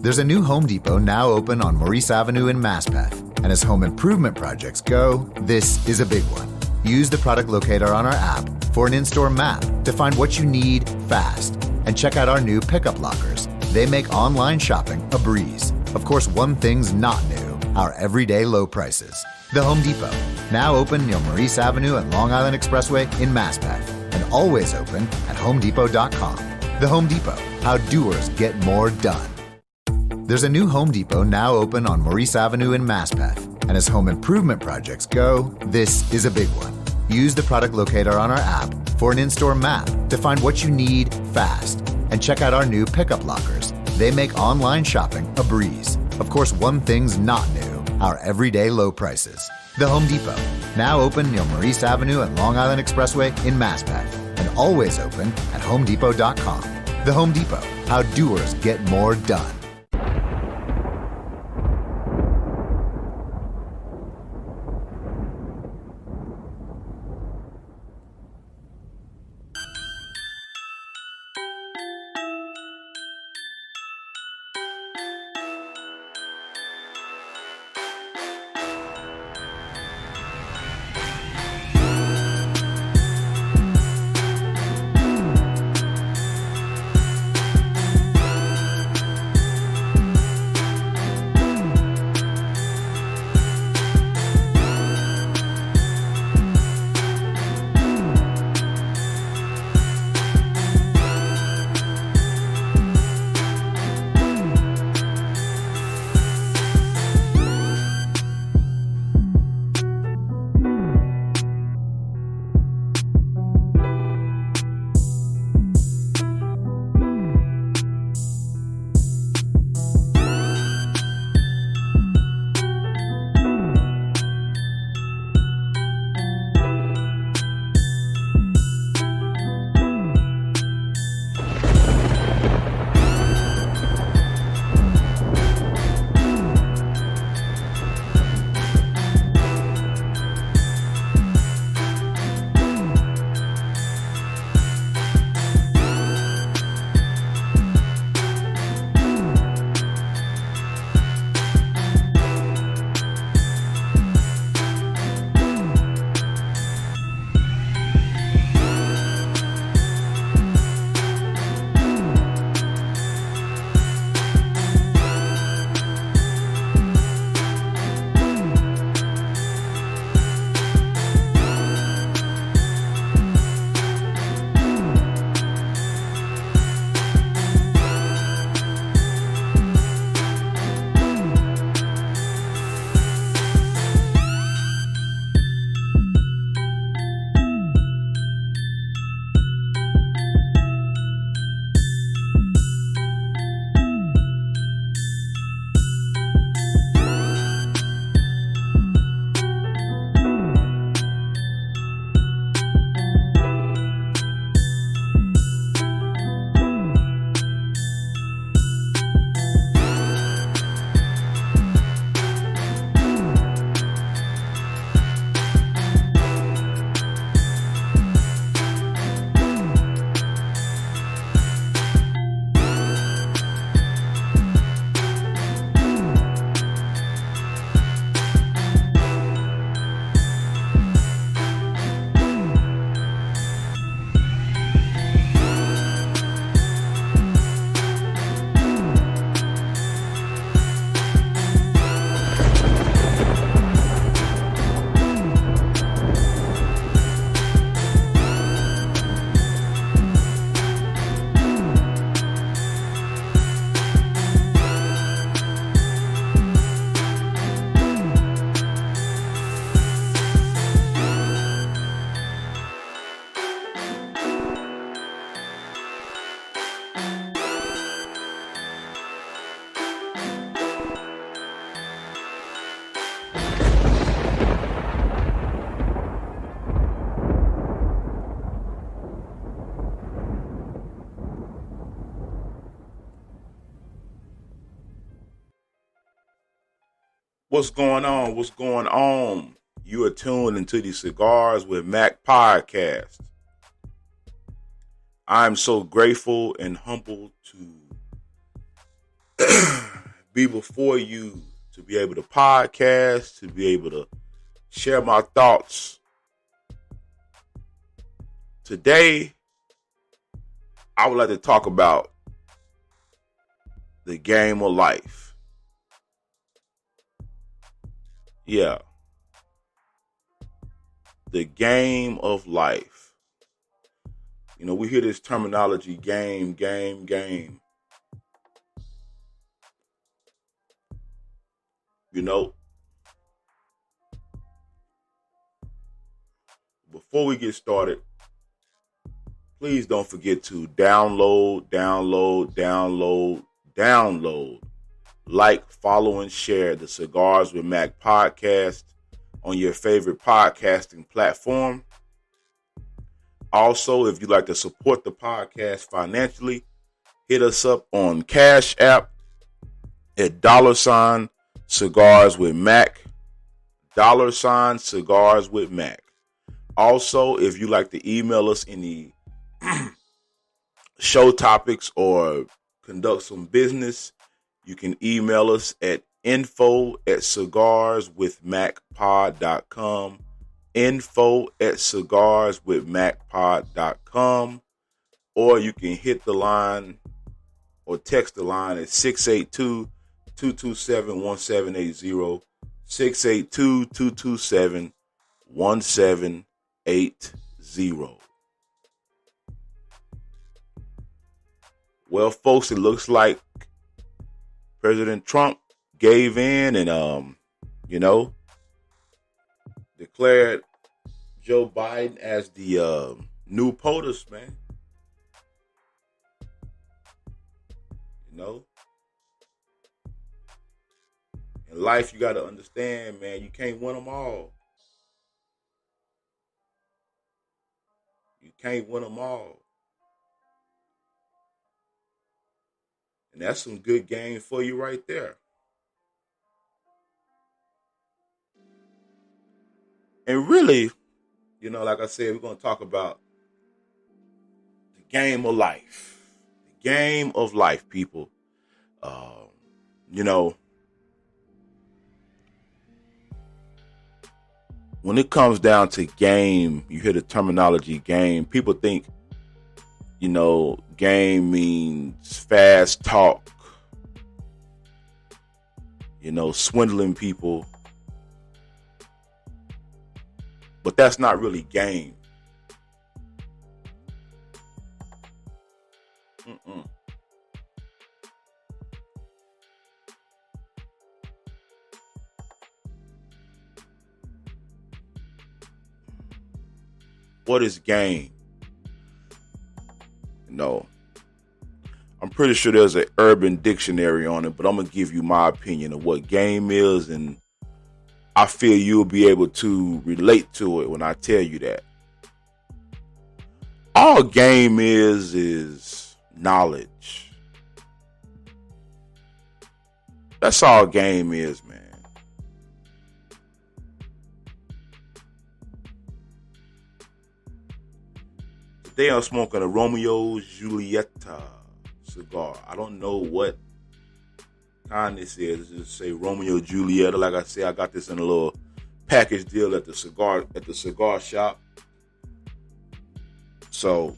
There's a new Home Depot now open on Maurice Avenue in Maspeth. And as home improvement projects go, this is a big one. Use the product locator on our app for an in-store map to find what you need fast. And check out our new pickup lockers. They make online shopping a breeze. Of course, one thing's not new, our everyday low prices. The Home Depot, now open near Maurice Avenue and Long Island Expressway in Maspeth, and always open at homedepot.com. The Home Depot, how doers get more done. There's a new Home Depot now open on Maurice Avenue in Maspeth. And as home improvement projects go, this is a big one. Use the product locator on our app for an in-store map to find what you need fast. And check out our new pickup lockers. They make online shopping a breeze. Of course, one thing's not new, our everyday low prices. The Home Depot, now open near Maurice Avenue and Long Island Expressway in Maspeth, and always open at homedepot.com. The Home Depot, how doers get more done. What's going on? What's going on? You are tuned into the Cigars with Mac podcast. I'm so grateful and humbled to be before you to be able to podcast, to be able to share my thoughts. Today, I would like to talk about the game of life. Yeah. The game of life. You know, we hear this terminology, game. You know, before we get started, please don't forget to download, like, follow, and share the Cigars with Mac podcast on your favorite podcasting platform. Also, if you'd like to support the podcast financially, hit us up on Cash App at $Cigars with Mac, $Cigars with Mac. Also, if you'd like to email us any show topics or conduct some business, you can email us at info@cigarswithmacpod.com, info@cigarswithmacpod.com, or you can hit the line or text the line at 682-227-1780, 682-227-1780. Well, folks, it looks like President Trump gave in and, declared Joe Biden as the new POTUS, man. You know? In life, you got to understand, man, you can't win them all. You can't win them all. And that's some good game for you right there. And really, like I said, we're going to talk about the game of life. The game of life, people. When it comes down to game, you hear the terminology game. People think, game means fast talk, swindling people. But that's not really game. What is game? I'm pretty sure there's an urban dictionary on it, but I'm going to give you my opinion of what game is, and I feel you'll be able to relate to it when I tell you that. All game is knowledge. That's all game is, man. Today I'm smoking a Romeo Julieta cigar. I don't know what kind this is. Just say Romeo Julieta. Like I said, I got this in a little package deal at the cigar shop. So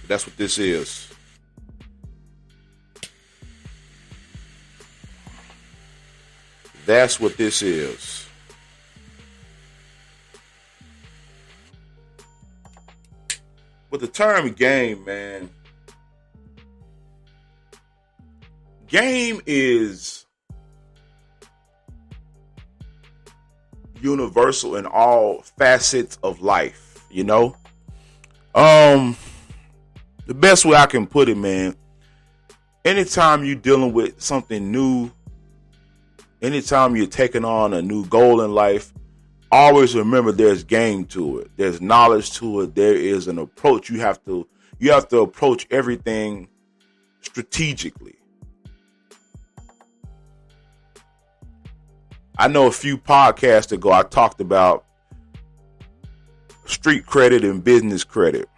that's what this is. That's what this is. But the term game, man, game is universal in all facets of life, The best way I can put it, man, anytime you're dealing with something new, anytime you're taking on a new goal in life, always remember there's game to it. There's knowledge to it. There is an approach. You have to approach everything strategically. I know a few podcasts ago I talked about street credit and business credit.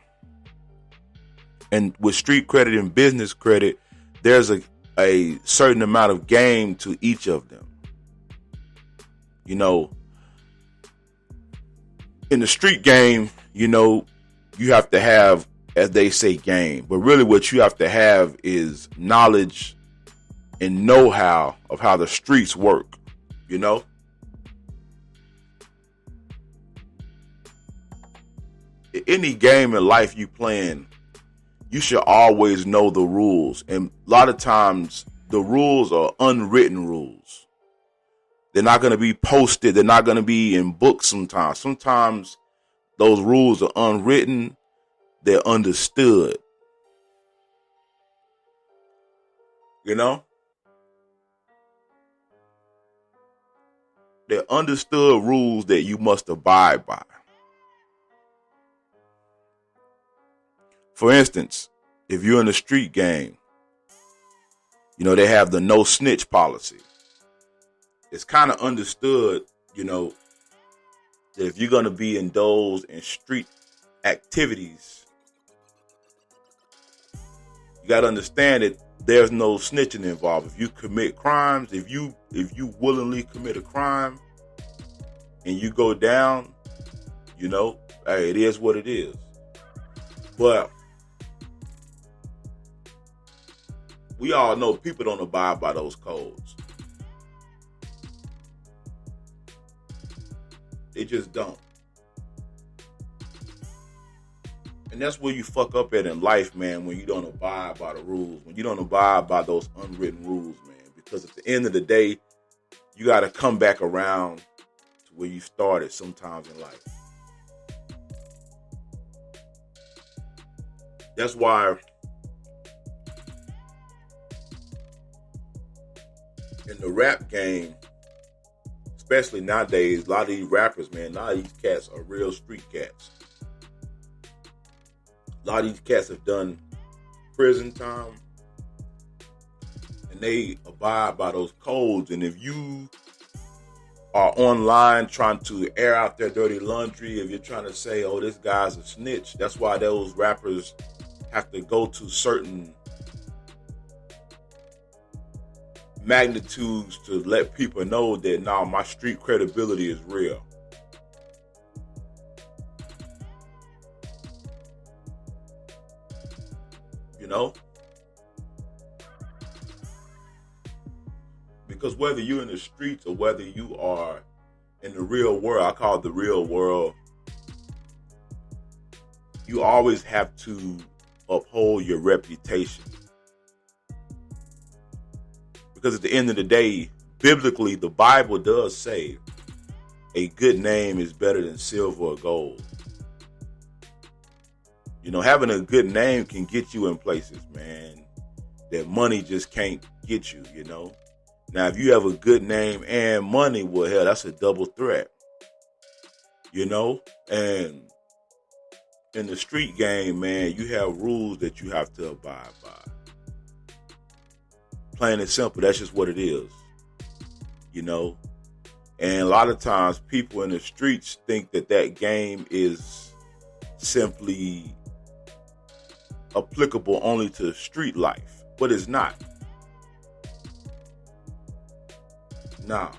And with street credit and business credit, there's a a certain amount of game to each of them. You know, in the street game, you know, you have to have, as they say, game. But really what you have to have is knowledge and know-how of how the streets work, you know? Any game in life you playing, you should always know the rules. And a lot of times the rules are unwritten rules. They're not going to be posted. They're not going to be in books sometimes. Sometimes those rules are unwritten. They're understood. You know? They're understood rules that you must abide by. For instance, if you're in a street game, you know, they have the no snitch policy. It's kind of understood, you know, that if you're going to be indulged in street activities, you got to understand that there's no snitching involved. If you commit crimes, if you willingly commit a crime and you go down, you know, hey, it is what it is. But we all know people don't abide by those codes. They just don't. And that's where you fuck up at in life, man, when you don't abide by the rules, when you don't abide by those unwritten rules, man. Because at the end of the day, you got to come back around to where you started sometimes in life. That's why in the rap game, especially nowadays, a lot of these rappers, man, a lot of these cats are real street cats. A lot of these cats have done prison time and they abide by those codes. And if you are online trying to air out their dirty laundry, if you're trying to say, oh, this guy's a snitch, that's why those rappers have to go to certain magnitudes to let people know that now my street credibility is real. You know? Because whether you're in the streets or whether you are in the real world, I call it the real world, you always have to uphold your reputation. Because at the end of the day, biblically, the Bible does say a good name is better than silver or gold. You know, having a good name can get you in places, man, that money just can't get you, you know. Now, if you have a good name and money, well, hell, that's a double threat, you know. And in the street game, man, you have rules that you have to abide by. Plain and simple, that's just what it is, you know. And a lot of times people in the streets think that that game is simply applicable only to street life, but it's not. Nah.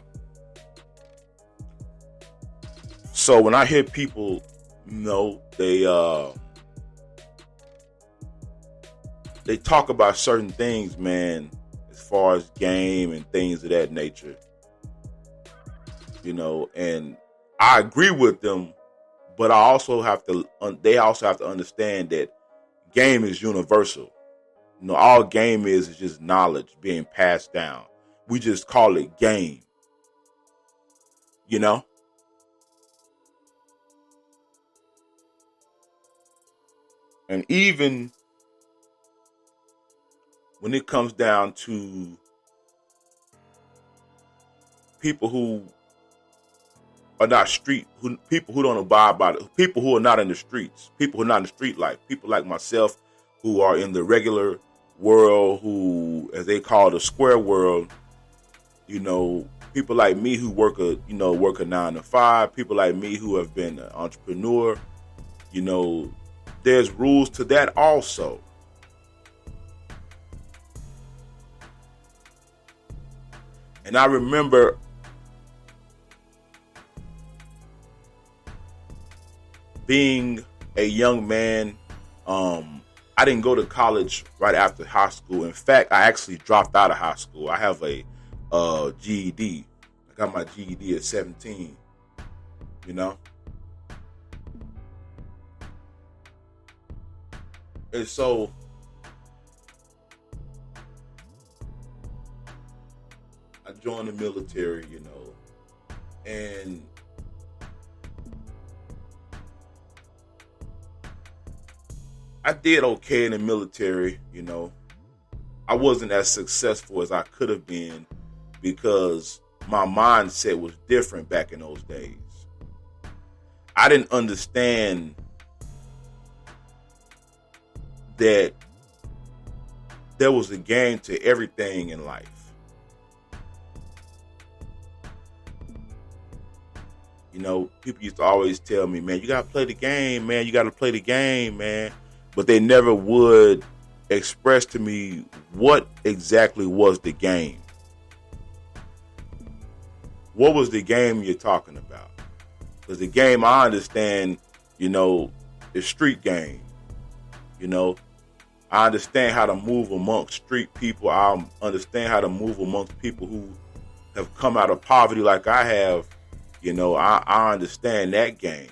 So when I hear people, you know, they talk about certain things, man, as far as game and things of that nature, you know, and I agree with them, but I also have to, they also have to understand that game is universal. You know, all game is just knowledge being passed down. We just call it game, you know? And even when it comes down to people who are not people who don't abide by it, people who are not in the streets, people who are not in the street life, people like myself who are in the regular world, who, as they call the square world, you know, people like me who work a 9 to 5, people like me who have been an entrepreneur, you know, there's rules to that also. And I remember being a young man. I didn't go to college right after high school. In fact, I actually dropped out of high school. I have a GED. I got my GED at 17. You know? And so I joined the military, you know, and I did okay in the military, you know. I wasn't as successful as I could have been because my mindset was different back in those days. I didn't understand that there was a game to everything in life. You know, people used to always tell me, man, you got to play the game, man. You got to play the game, man. But they never would express to me what exactly was the game. What was the game you're talking about? Because the game I understand, you know, is street game. You know, I understand how to move amongst street people. I understand how to move amongst people who have come out of poverty like I have. You know, I understand that game.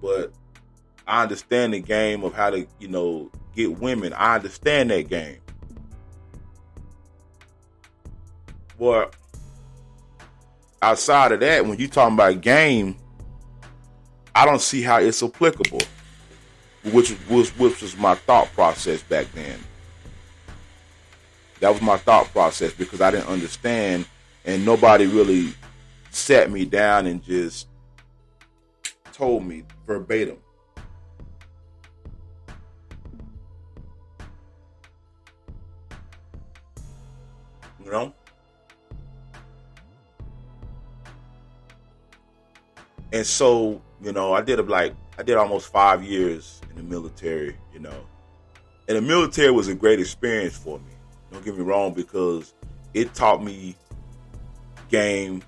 But I understand the game of how to, you know, get women. I understand that game. But outside of that, when you're talking about game, I don't see how it's applicable, which was my thought process back then. That was my thought process because I didn't understand, and nobody really sat me down and just told me verbatim. You know? And so, you know, I did almost 5 years in the military, you know. And the military was a great experience for me. Don't get me wrong, because it taught me game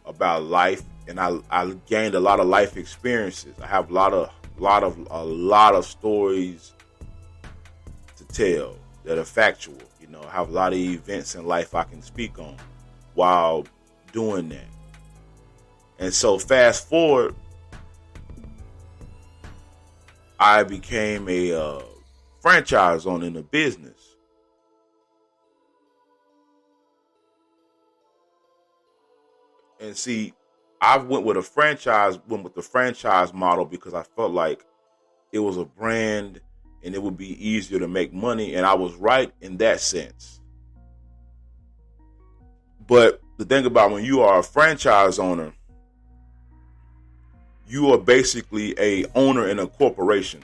about life, and I gained a lot of life experiences. I have a lot of stories to tell that are factual. You know, I have a lot of events in life I can speak on while doing that. And so fast forward, I became a franchise owner in the business. And see, I went with the franchise model because I felt like it was a brand and it would be easier to make money. And I was right in that sense. But the thing about when you are a franchise owner, you are basically a owner in a corporation.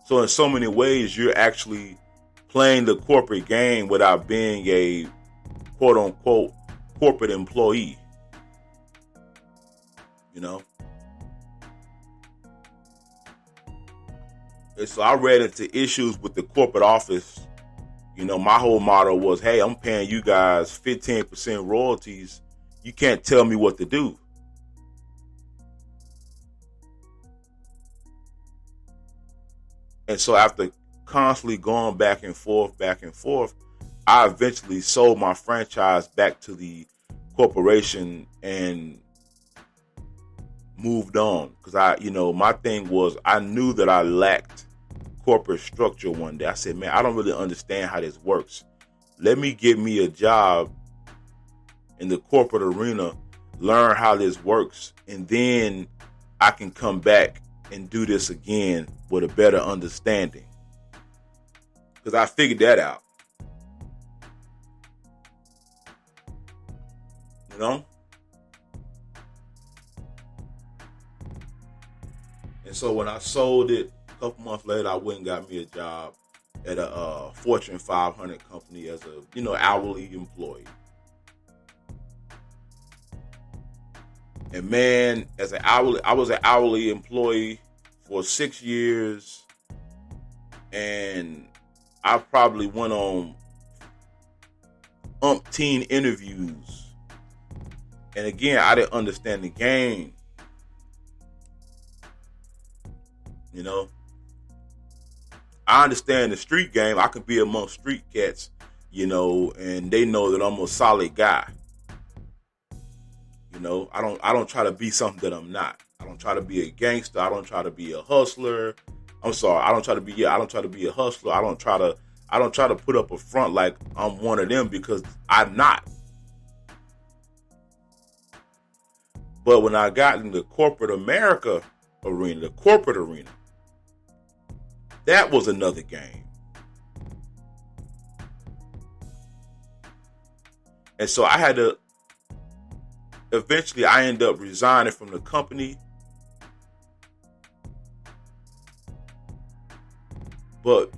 So in so many ways, you're actually playing the corporate game without being a quote unquote corporate employee. You know? And so I ran into issues with the corporate office. You know, my whole motto was, hey, I'm paying you guys 15% royalties. You can't tell me what to do. And so after constantly going back and forth, I eventually sold my franchise back to the corporation and moved on. Because my thing was, I knew that I lacked corporate structure one day. I said, man, I don't really understand how this works. Let me get me a job in the corporate arena, learn how this works, and then I can come back and do this again with a better understanding. Because I figured that out. You know? And so when I sold it, a couple months later, I went and got me a job at a Fortune 500 company as a, hourly employee. And man, I was an hourly employee for 6 years, and I probably went on umpteen interviews. And again, I didn't understand the game. You know, I understand the street game. I could be among street cats, you know, and they know that I'm a solid guy. You know, I don't try to be something that I'm not. I don't try to be a gangster. I don't try to be a hustler. I'm sorry. I don't try to be a hustler. I don't try to put up a front like I'm one of them, because I'm not. But when I got in the corporate America arena, the corporate arena, that was another game. And so I had to, eventually I ended up resigning from the company. But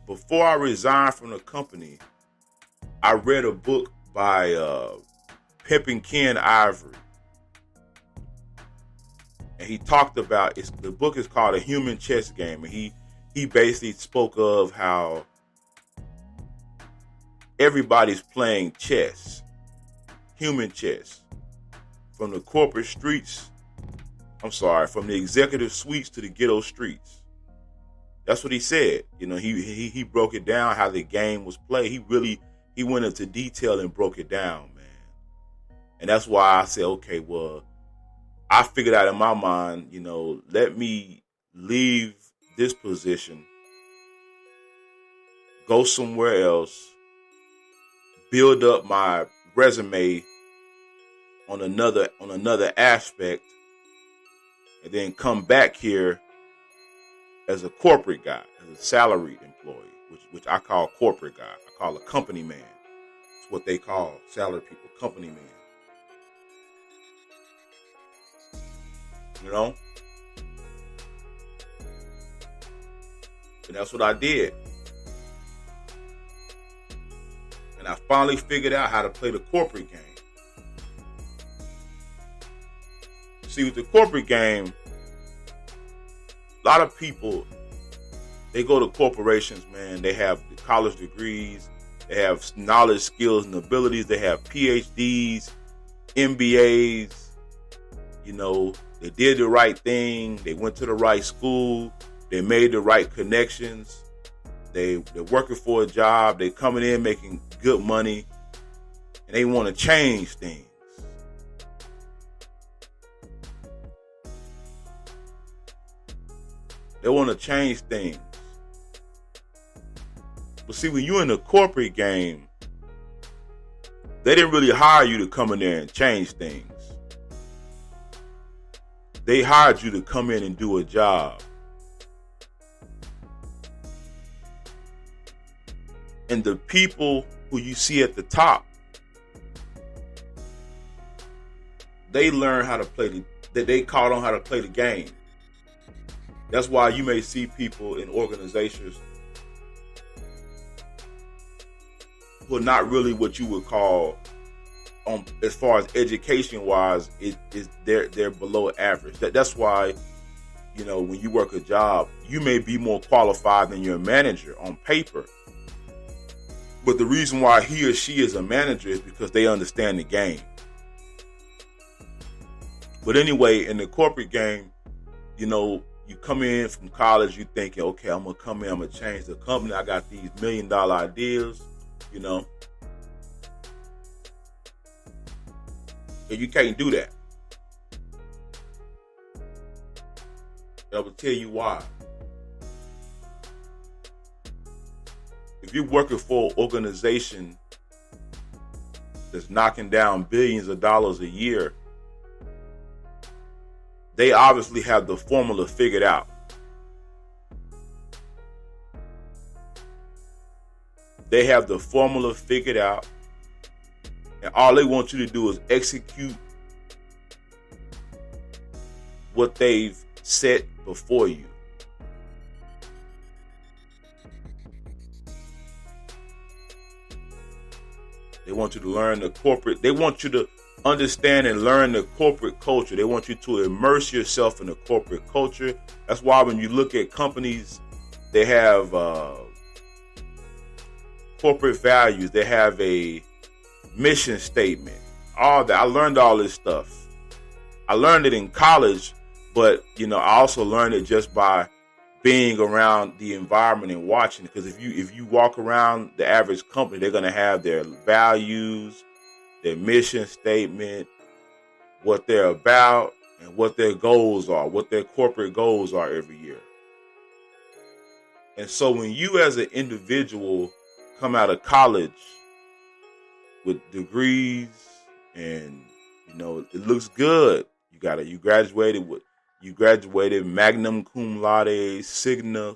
before I resigned from the company, I read a book by Pimpin' Ken Ivory. And he talked about, the book is called A Human Chess Game. And he basically spoke of how everybody's playing chess, human chess, from the corporate streets, from the executive suites to the ghetto streets. That's what he said. You know, he broke it down, how the game was played. He went into detail and broke it down, man. And that's why I said, okay, well, I figured out in my mind, you know, let me leave this position, go somewhere else, build up my resume on another aspect, and then come back here as a corporate guy, as a salaried employee, which I call corporate guy. I call a company man. It's what they call salaried people, company man. You know? And that's what I did. And I finally figured out how to play the corporate game. See, with the corporate game, a lot of people, they go to corporations, man. They have college degrees. They have knowledge, skills, and abilities. They have PhDs, MBAs. You know, they did the right thing. They went to the right school. They made the right connections. They're working for a job. They're coming in making good money. And they want to change things. They want to change things. But see, when you're in the corporate game, they didn't really hire you to come in there and change things. They hired you to come in and do a job. And the people who you see at the top, they learn how to play they caught on how to play the game. That's why you may see people in organizations who are not really what you would call, as far as education wise, they're below average. That's why, you know, when you work a job, you may be more qualified than your manager on paper. But the reason why he or she is a manager is because they understand the game. But anyway, in the corporate game, you know, you come in from college, you thinking, okay, I'm going to come in, I'm going to change the company. I got these $1 million ideas, you know. And you can't do that. And I will tell you why. If you're working for an organization that's knocking down billions of dollars a year, they obviously have the formula figured out. They have the formula figured out. And all they want you to do is execute what they've set before you. They want you to learn they want you to understand and learn the corporate culture. They want you to immerse yourself in the corporate culture. That's why when you look at companies They have corporate values. They have a mission statement. All that. I learned all this stuff. I learned it in college, but I also learned it just by being around the environment and watching. Because if you walk around the average company, they're gonna have their values, their mission statement, what they're about, and what their goals are, what their corporate goals are every year. And so when you as an individual come out of college with degrees and it looks good, you graduated magna cum laude, signa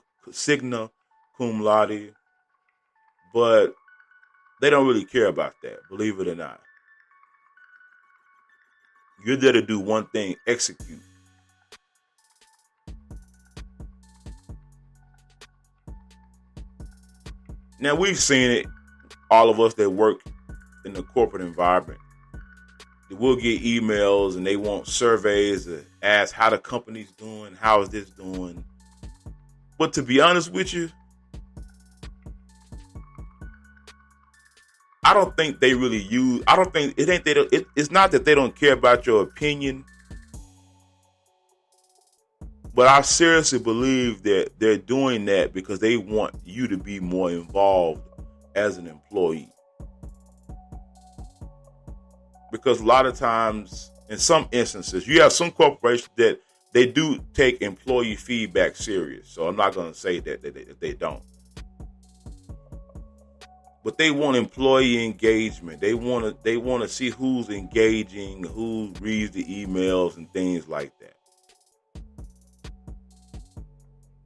cum laude, but they don't really care about that, believe it or not. You're there to do one thing: execute. Now, we've seen it, all of us that work in the corporate environment. We'll get emails and they want surveys to ask how the company's doing, how is this doing. But to be honest with you, I don't think they really use, it's not that they don't care about your opinion, but I seriously believe that they're doing that because they want you to be more involved as an employee. Because a lot of times, in some instances, you have some corporations that they do take employee feedback serious. So I'm not going to say that they don't. But they want employee engagement. They want to see who's engaging, who reads the emails and things like that.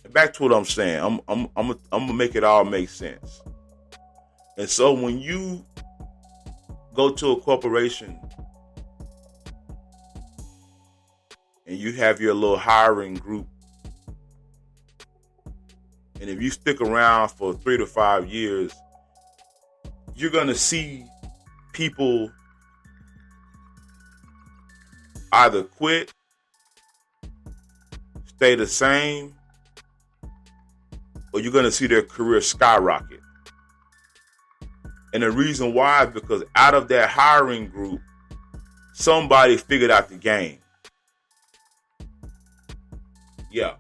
And back to what I'm saying, I'm gonna make it all make sense. And so when you go to a corporation and you have your little hiring group, and if you stick around for 3 to 5 years, you're going to see people either quit, stay the same, or you're going to see their career skyrocket. And the reason why is because out of that hiring group, somebody figured out the game. Yeah.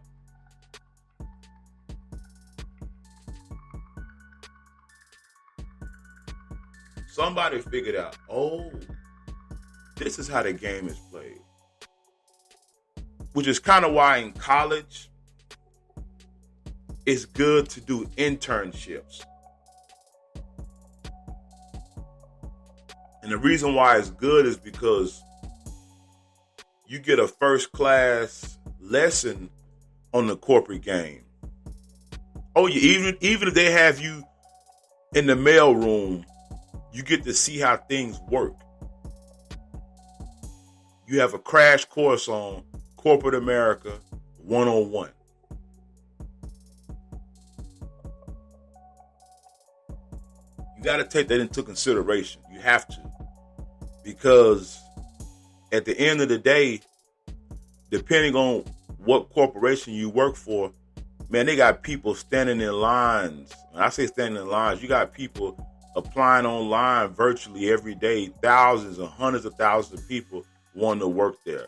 Somebody figured out, this is how the game is played. Which is kind of why in college, it's good to do internships. And the reason why it's good is because you get a first class lesson on the corporate game. Oh, yeah, even if they have you in the mail room, you get to see how things work. You have a crash course on corporate America 101. You got to take that into consideration. You have to. Because at the end of the day, depending on what corporation you work for, man, they got people standing in lines. When I say standing in lines, you got people applying online virtually every day, thousands and hundreds of thousands of people wanting to work there.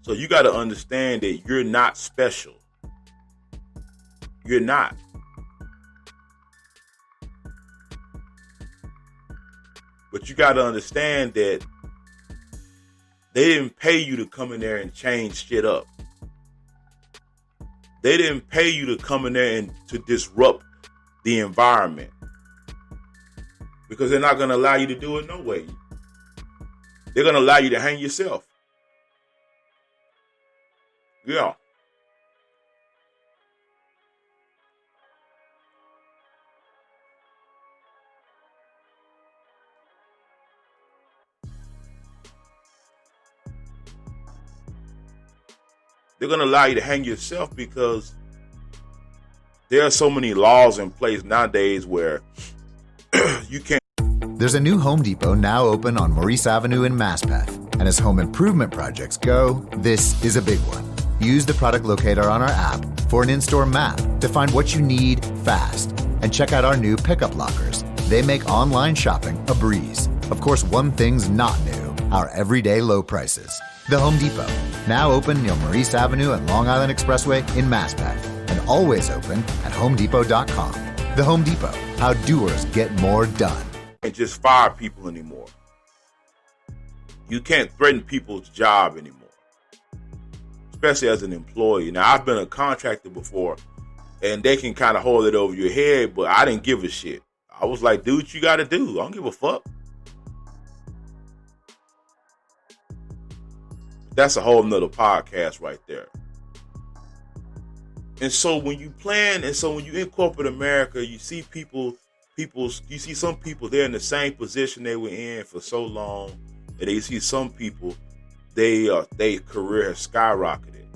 So you got to understand that you're not special. You're not. But you got to understand that they didn't pay you to come in there and change shit up. They didn't pay you to come in there and to disrupt the environment. Because they're not going to allow you to do it no way. They're going to allow you to hang yourself. Yeah. They're going to allow you to hang yourself because there are so many laws in place nowadays where you can't. There's a new Home Depot now open on Maurice Avenue in Maspeth. And as home improvement projects go, this is a big one. Use the product locator on our app for an in-store map to find what you need fast. And check out our new pickup lockers. They make online shopping a breeze. Of course, one thing's not new, our everyday low prices. The Home Depot, now open near Maurice Avenue and Long Island Expressway in Maspeth, and always open at homedepot.com. The Home Depot, how doers get more done. And just fire people anymore. You can't threaten people's job anymore, especially as an employee. Now, I've been a contractor before, and they can kind of hold it over your head, but I didn't give a shit. I was like, do what you got to do. I don't give a fuck. That's a whole nother podcast right there. And so when you plan, and so when you in corporate America, you see you see some people, they're in the same position they were in for so long, and you see some people, their career has skyrocketed.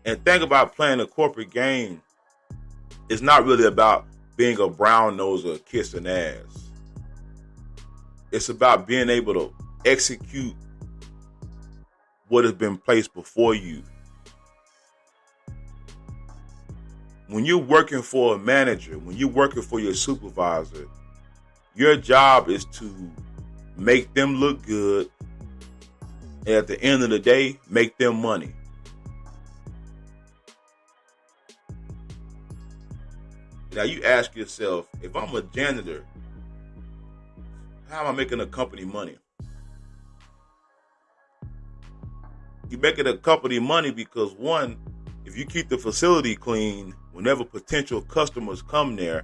And think about playing a corporate game. It's not really about being a brown nose or kissing ass. It's about being able to execute what has been placed before you. When you're working for a manager, when you're working for your supervisor, your job is to make them look good, and at the end of the day, make them money. Now you ask yourself, if I'm a janitor, how am I making a company money? You're making a company money because, one, if you keep the facility clean, whenever potential customers come there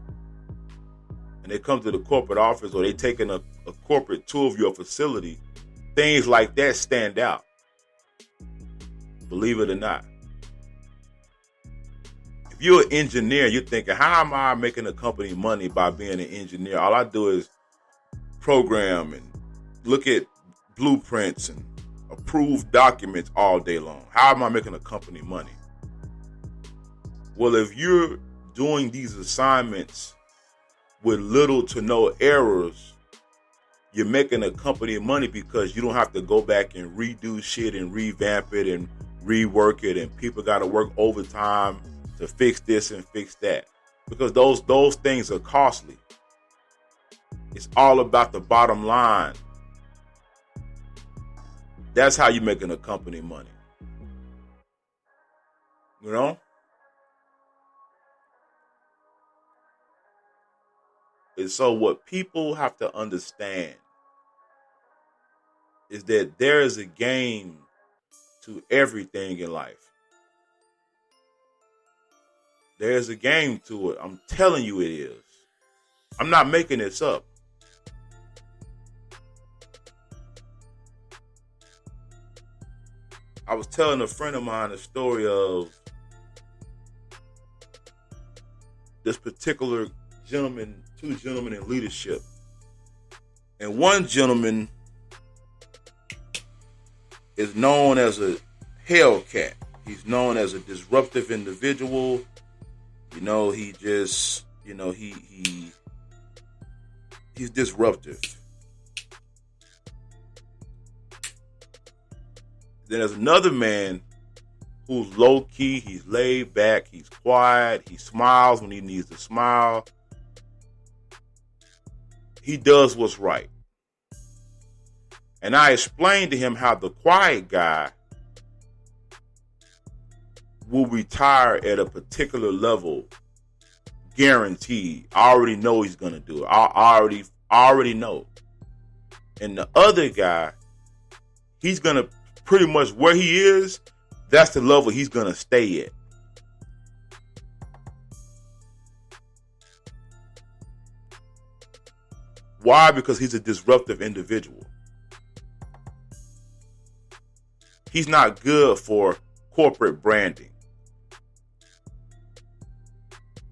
and they come to the corporate office or they taking a corporate tour of your facility, things like that stand out. Believe it or not. If you're an engineer, you're thinking, how am I making a company money by being an engineer? All I do is program and look at blueprints and approve documents all day long. How am I making a company money? Well, if you're doing these assignments with little to no errors, you're making a company money because you don't have to go back and redo shit and revamp it and rework it, and people got to work overtime to fix this and fix that, because those things are costly. It's all about the bottom line. That's how you're making a company money. You know? And so what people have to understand is that there is a game to everything in life. There's a game to it. I'm telling you it is. I'm not making this up. I was telling a friend of mine a story of this particular gentleman, two gentlemen in leadership. And one gentleman is known as a Hellcat. He's known as a disruptive individual. You know, he just, you know, he's disruptive. Then there's another man who's low key, he's laid back, he's quiet, he smiles when he needs to smile. He does what's right. And I explained to him how the quiet guy will retire at a particular level, guaranteed. I already know he's gonna do it. I already know. And the other guy, he's gonna pretty much where he is, that's the level he's gonna stay at. Why? Because he's a disruptive individual. He's not good for corporate branding.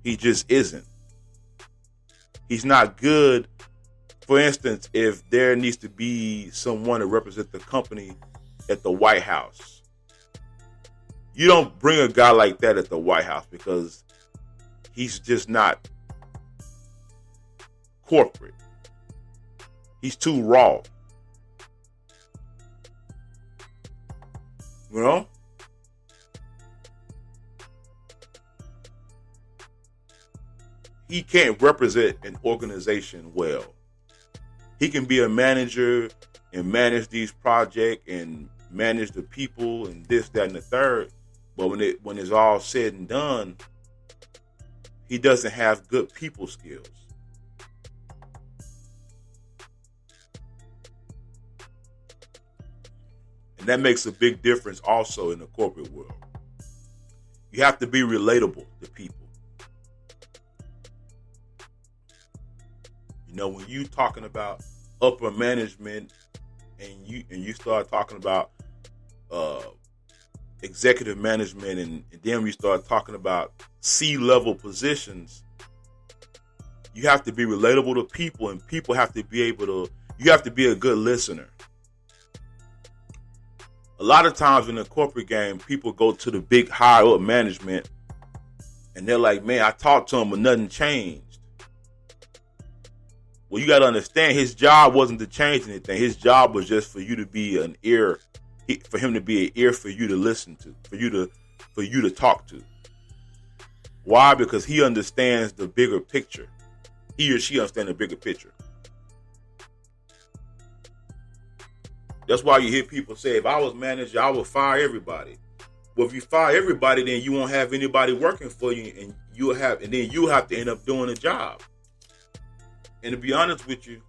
He just isn't. He's not good. For instance, if there needs to be someone to represent the company at the White House, you don't bring a guy like that at the White House because he's just not corporate. He's too raw. You know? He can't represent an organization well. He can be a manager and manage these projects and manage the people and this, that, and the third. But when it's all said and done, he doesn't have good people skills. And that makes a big difference also in the corporate world. You have to be relatable to people. You know, when you talking about upper management and you start talking about executive management and then we start talking about C-level positions, you have to be relatable to people, and people have to be able to, you have to be a good listener. A lot of times in the corporate game, people go to the big high up management and they're like, man, I talked to him but nothing changed. Well, you got to understand, his job wasn't to change anything. His job was just for you to be an ear, for him to be an ear for you to listen to, for you to talk to. Why? Because he understands the bigger picture. He or she understands the bigger picture. That's why you hear people say, if I was manager, I would fire everybody. Well, if you fire everybody, then you won't have anybody working for you, and then you'll have to end up doing a job. And to be honest with you,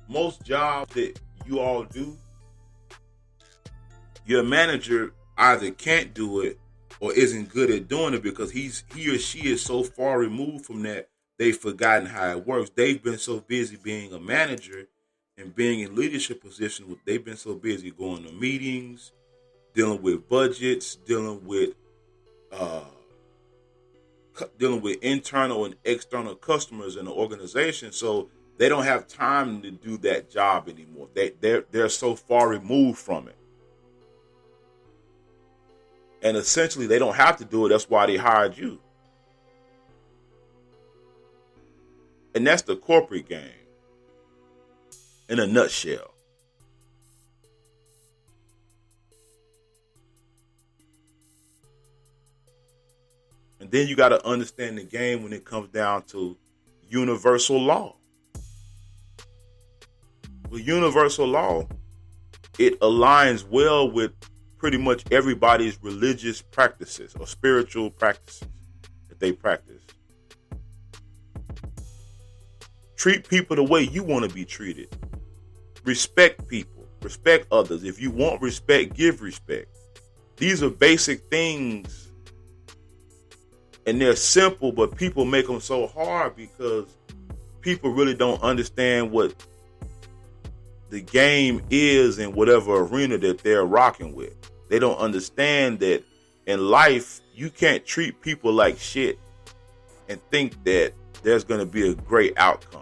most jobs that you all do, your manager either can't do it or isn't good at doing it because he or she is so far removed from that, they've forgotten how it works. They've been so busy being a manager and being in leadership positions, they've been so busy going to meetings, dealing with budgets, dealing with internal and external customers in the organization, so they don't have time to do that job anymore. They're so far removed from it, and essentially they don't have to do it. That's why they hired you, and that's the corporate game in a nutshell. And then you got to understand the game when it comes down to universal law. With universal law, it aligns well with pretty much everybody's religious practices or spiritual practices that they practice. Treat people the way you want to be treated. Respect people. Respect others. If you want respect, give respect. These are basic things. And they're simple, but people make them so hard because people really don't understand what the game is in whatever arena that they're rocking with. They don't understand that in life, you can't treat people like shit and think that there's going to be a great outcome.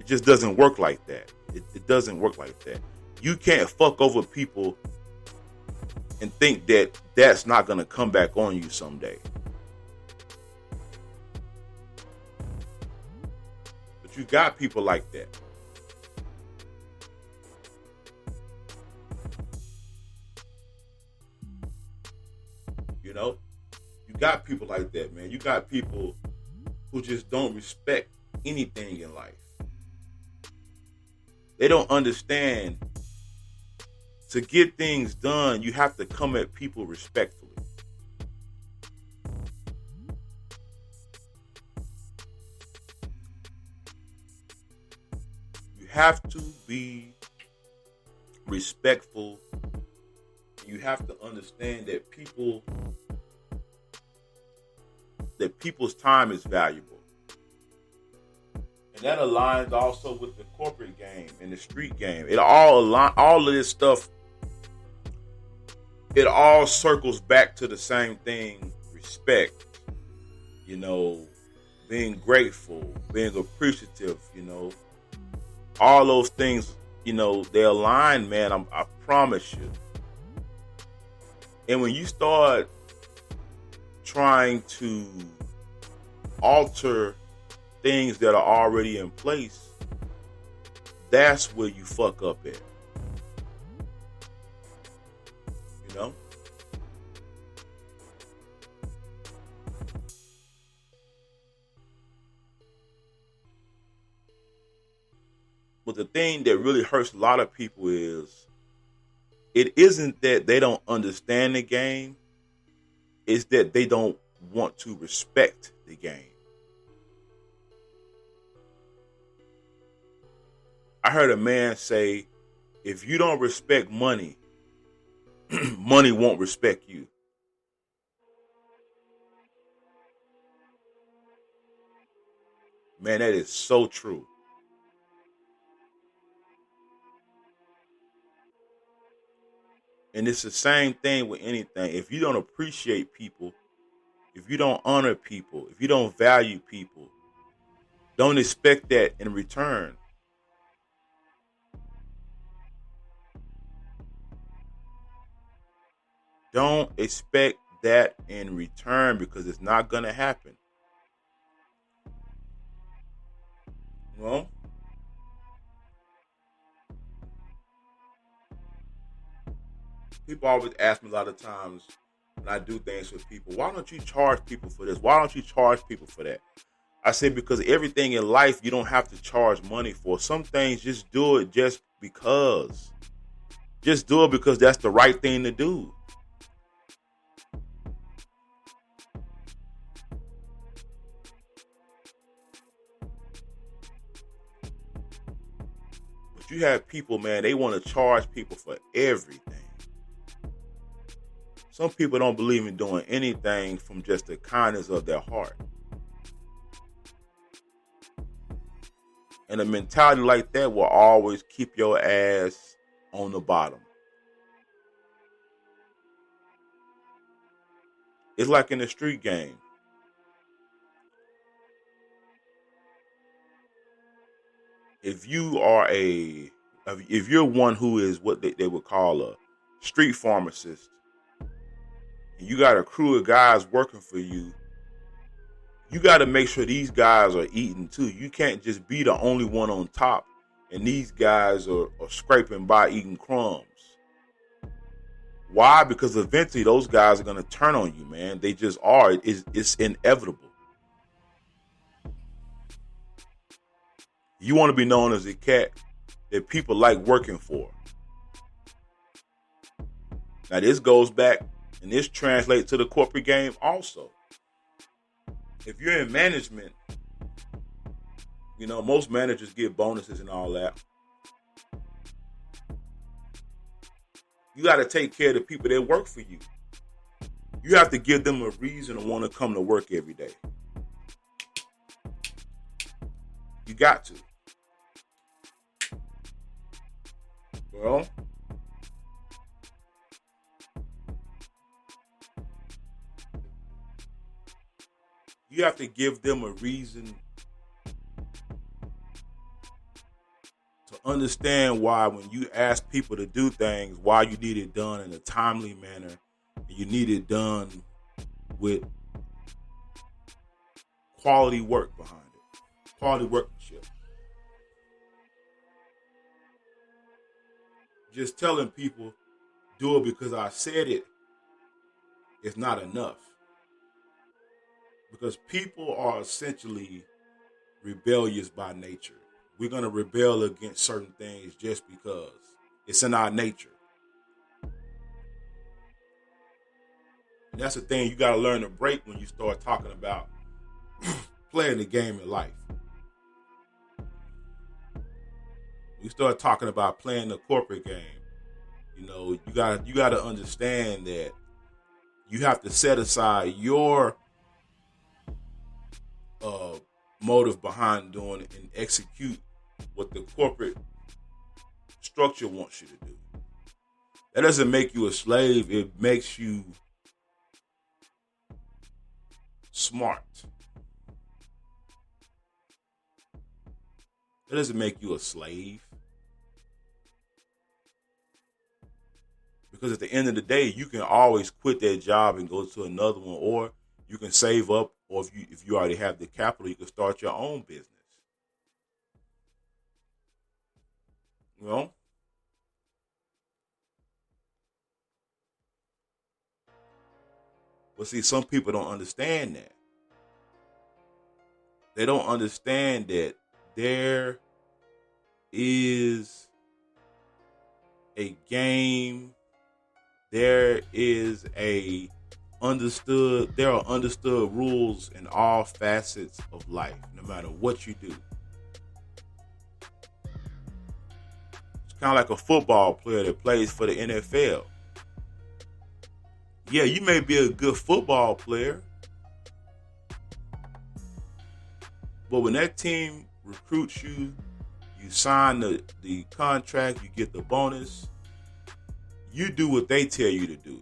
It just doesn't work like that. It doesn't work like that. You can't fuck over people and think that that's not going to come back on you someday. But you got people like that. You know, you got people like that, man. You got people who just don't respect anything in life. They don't understand. To get things done, you have to come at people respectfully. You have to be respectful. You have to understand that people's time is valuable. And that aligns also with the corporate game and the street game. All of this stuff, it all circles back to the same thing: respect, you know, being grateful, being appreciative, you know, all those things, you know, they align, man. I promise you. And when you start trying to alter things that are already in place, that's where you fuck up at. You know? But the thing that really hurts a lot of people is it isn't that they don't understand the game, it's that they don't want to respect the game. I heard a man say, if you don't respect money, money won't respect you. Man, that is so true. And it's the same thing with anything. If you don't appreciate people, if you don't honor people, if you don't value people, don't expect that in return. Don't expect that in return because it's not going to happen. Well, people always ask me a lot of times when I do things with people, why don't you charge people for this? Why don't you charge people for that? I say because everything in life you don't have to charge money for. Some things just do it just because. Just do it because that's the right thing to do. But you have people, man, they want to charge people for everything. Some people don't believe in doing anything from just the kindness of their heart. And a mentality like that will always keep your ass on the bottom. It's like in a street game. If you're one who is what they would call a street pharmacist, and you got a crew of guys working for you, you got to make sure these guys are eating too. You can't just be the only one on top and these guys are scraping by eating crumbs. Why? Because eventually those guys are going to turn on you, man. They just are. It's inevitable. You want to be known as a cat that people like working for. Now this goes back and this translates to the corporate game also. If you're in management, you know, most managers get bonuses and all that. You got to take care of the people that work for you. You have to give them a reason to want to come to work every day. You got to. Well, you have to give them a reason to understand why when you ask people to do things, why you need it done in a timely manner, and you need it done with quality work behind it, quality workmanship. Just telling people, do it because I said it, is not enough. Because people are essentially rebellious by nature. We're going to rebel against certain things just because it's in our nature. And that's the thing you got to learn to break when you start talking about playing the game in life. You start talking about playing the corporate game. You know, you got to understand that you have to set aside your motive behind doing it and execute what the corporate structure wants you to do. That doesn't make you a slave. It makes you smart. That doesn't make you a slave. Because at the end of the day, you can always quit that job and go to another one, or you can save up, or if you already have the capital, you can start your own business. You know? But see, some people don't understand that. They don't understand that there is a game. There are understood rules in all facets of life, no matter what you do. It's kind of like a football player that plays for the NFL. Yeah, you may be a good football player, but when that team recruits you, you sign the contract, you get the bonus, you do what they tell you to do.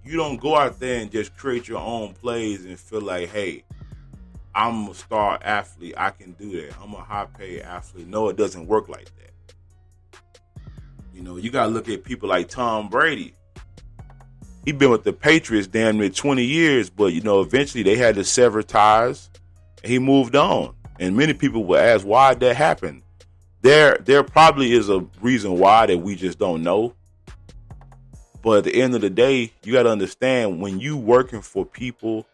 You don't go out there and just create your own plays and feel like, hey, I'm a star athlete, I can do that. I'm a high-paid athlete. No, it doesn't work like that. You know, you got to look at people like Tom Brady. He been with the Patriots damn near 20 years, but, you know, eventually they had to sever ties and he moved on. And many people will ask why that happened. There probably is a reason why that we just don't know. But at the end of the day, you got to understand, when you working for people,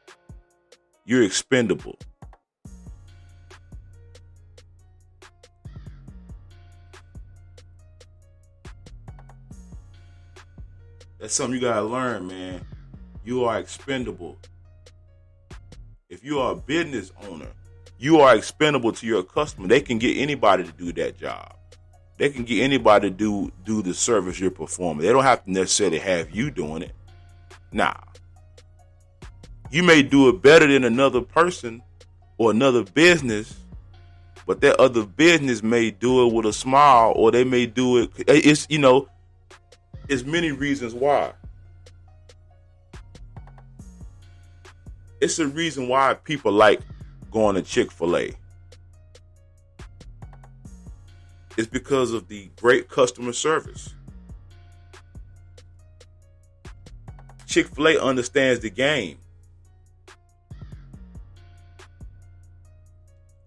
you're expendable. That's something you got to learn, man. You are expendable. If you are a business owner, you are expendable to your customer. They can get anybody to do that job. They can get anybody to do the service you're performing. They don't have to necessarily have you doing it. Nah. You may do it better than another person or another business, but that other business may do it with a smile, or they may do it. It's, you know, it's many reasons why. It's a reason why people like going to Chick-fil-A. It's because of the great customer service. Chick-fil-A understands the game.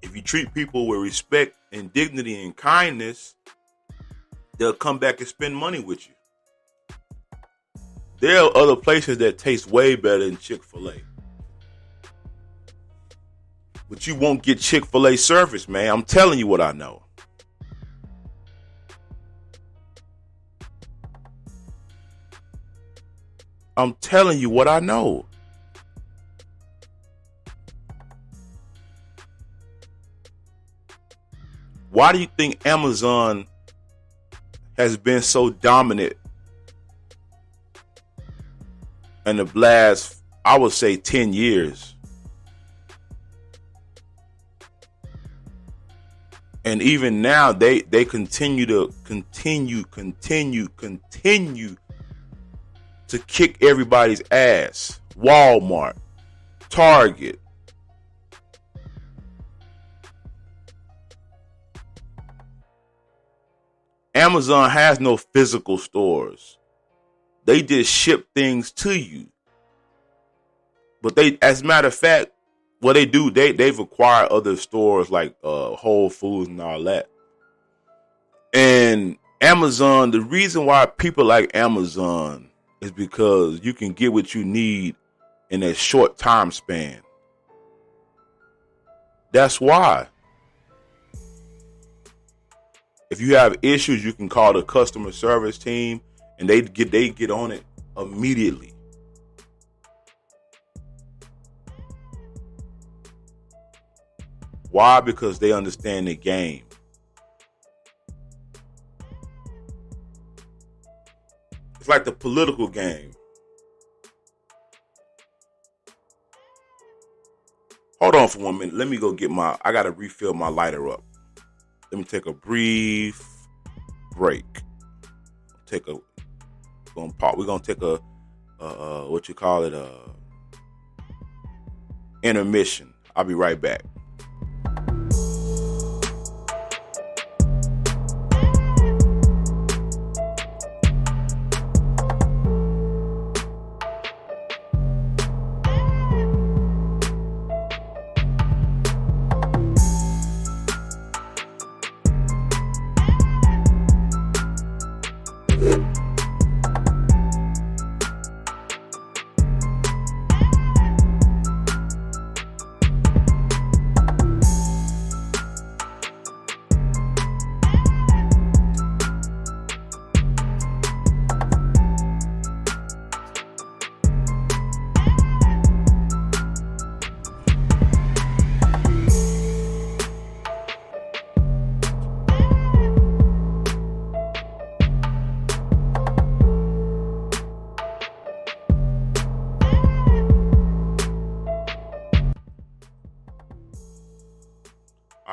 If you treat people with respect and dignity and kindness, they'll come back and spend money with you. There are other places that taste way better than Chick-fil-A. But you won't get Chick-fil-A service, man. I'm telling you what I know. I'm telling you what I know. Why do you think Amazon has been so dominant in the last, I would say, 10 years? And even now, they continue to kick everybody's ass. Walmart, Target. Amazon has no physical stores. They just ship things to you. But they, as a matter of fact, what they do, they've acquired other stores like Whole Foods and all that. And Amazon, the reason why people like Amazon is because you can get what you need in a short time span. That's why. If you have issues, you can call the customer service team and they get on it immediately. Why? Because they understand the game. It's like the political game. Hold on for 1 minute. Let me go get I got to refill my lighter up. Let me take a brief break. We're going to take a intermission. I'll be right back.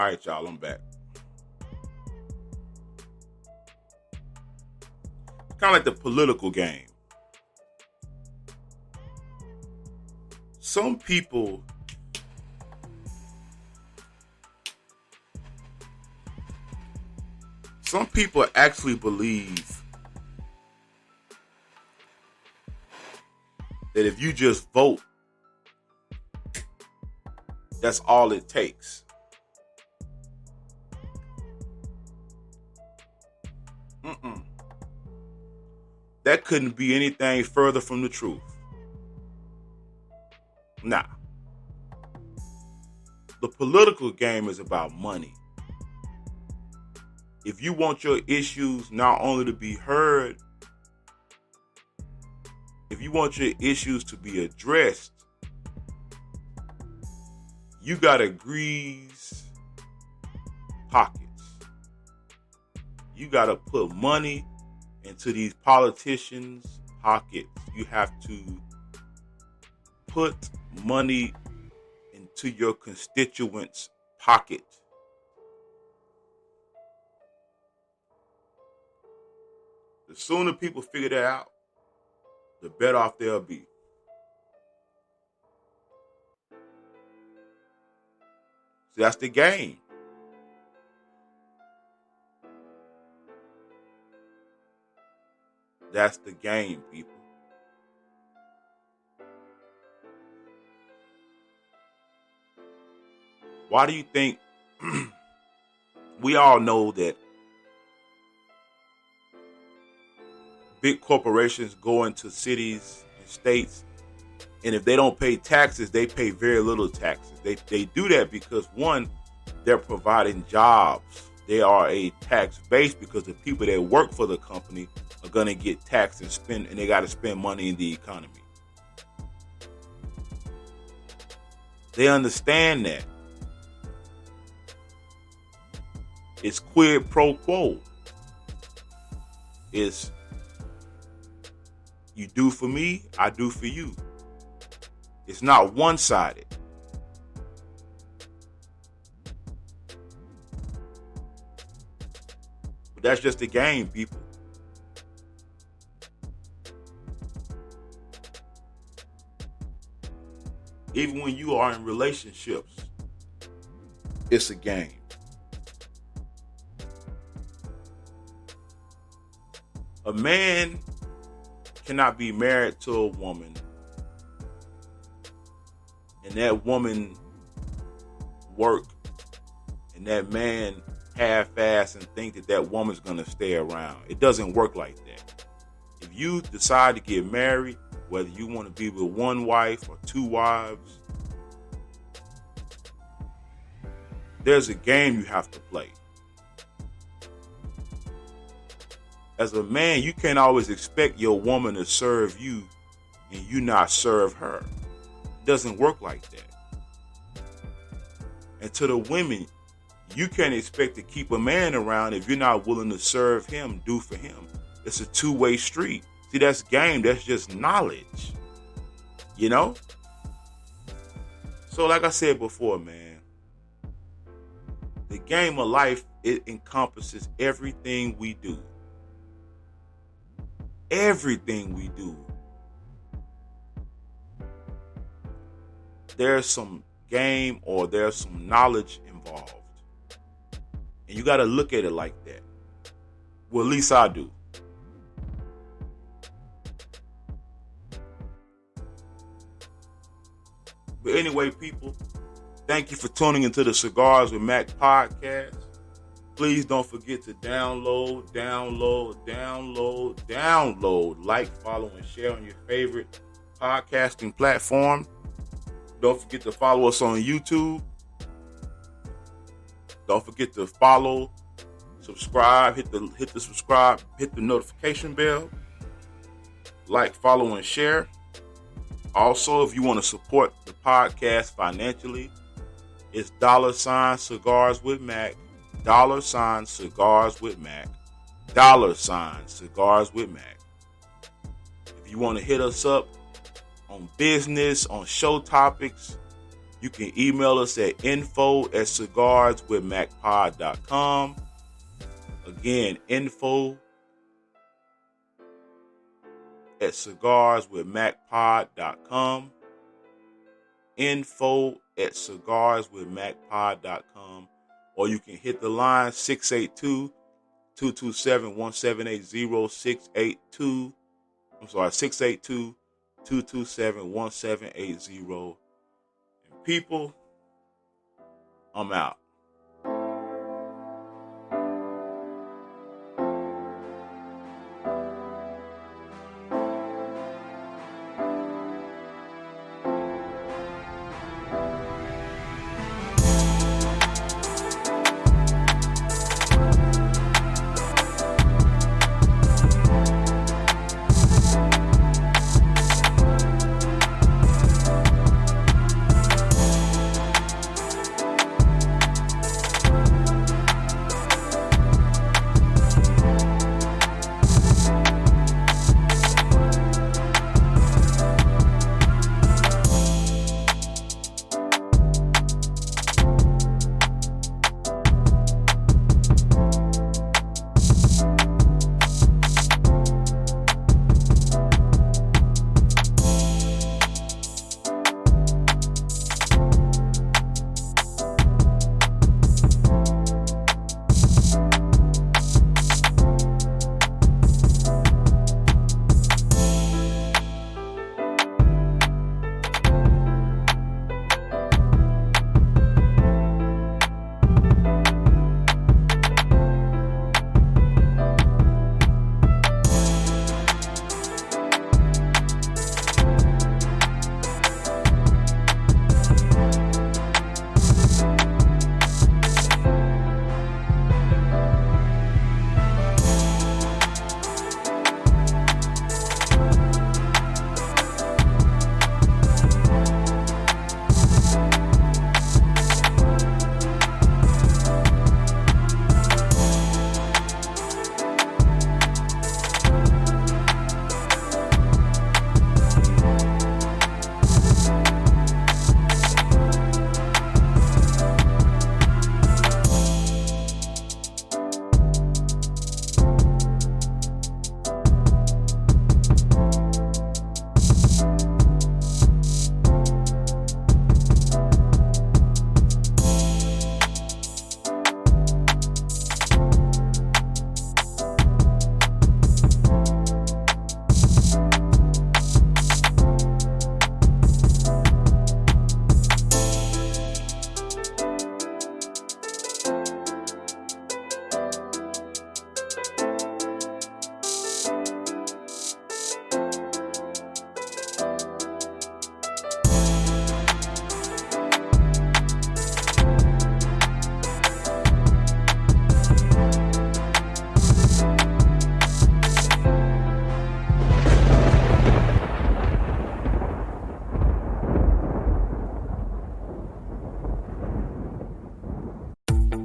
All right, y'all, I'm back. Kind of like the political game. Some people actually believe that if you just vote, that's all it takes. That couldn't be anything further from the truth. Nah. The political game is about money. If you want your issues not only to be heard, if you want your issues to be addressed, you gotta grease pockets. You gotta put money into these politicians' pockets. You have to put money into your constituents' pocket. The sooner people figure that out, the better off they'll be. So that's the game. That's the game, people. Why do you think we all know that big corporations go into cities and states, and if they don't pay taxes, they pay very little taxes. They do that because, one, they're providing jobs. They are a tax base because the people that work for the company are going to get taxed and spend, and they got to spend money in the economy. They understand that. It's quid pro quo. It's you do for me, I do for you. It's not one-sided. But that's just the game, people. Even when you are in relationships, it's a game. A man cannot be married to a woman and that woman work and that man half-ass and think that that woman's going to stay around. It doesn't work like that. If you decide to get married, whether you want to be with one wife or two wives, there's a game you have to play. As a man, you can't always expect your woman to serve you and you not serve her. It doesn't work like that. And to the women, you can't expect to keep a man around if you're not willing to serve him, do for him. It's a two-way street. See, that's game. That's just knowledge. You know? So like I said before, man, the game of life, it encompasses everything we do. Everything we do. There's some game or there's some knowledge involved. And you got to look at it like that. Well, at least I do. But anyway, people, thank you for tuning into the Cigars with Mac podcast. Please don't forget to download, like, follow, and share on your favorite podcasting platform. Don't forget to follow us on YouTube. Don't forget to follow, subscribe, hit the subscribe, hit the notification bell. Like, follow, and share. Also, if you want to support the podcast financially, it's $Cigars with Mac. $Cigars with Mac. $Cigars with Mac. If you want to hit us up on business, on show topics, You can email us at info@cigarswithmacpod.com. Again, info@cigarswithmacpod.com. info@cigarswithmacpod.com. Or you can hit the line 682-227-1780, 682-227-1780. And people, I'm out.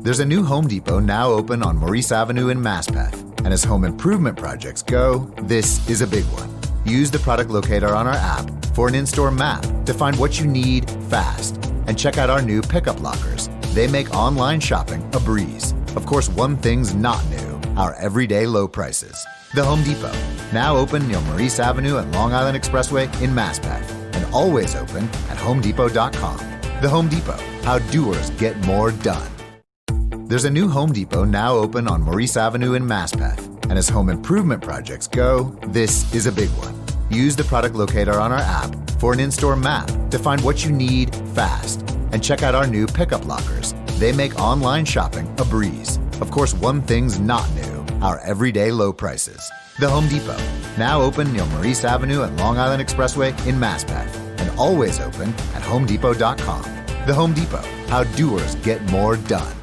There's a new Home Depot now open on Maurice Avenue in Maspeth. And as home improvement projects go, this is a big one. Use the product locator on our app for an in-store map to find what you need fast. And check out our new pickup lockers. They make online shopping a breeze. Of course, one thing's not new, our everyday low prices. The Home Depot, now open near Maurice Avenue and Long Island Expressway in Maspeth, and always open at homedepot.com. The Home Depot, how doers get more done. There's a new Home Depot now open on Maurice Avenue in Maspeth. And as home improvement projects go, this is a big one. Use the product locator on our app for an in-store map to find what you need fast. And check out our new pickup lockers. They make online shopping a breeze. Of course, one thing's not new, our everyday low prices. The Home Depot, now open near Maurice Avenue and Long Island Expressway in Maspeth, and always open at homedepot.com. The Home Depot, how doers get more done.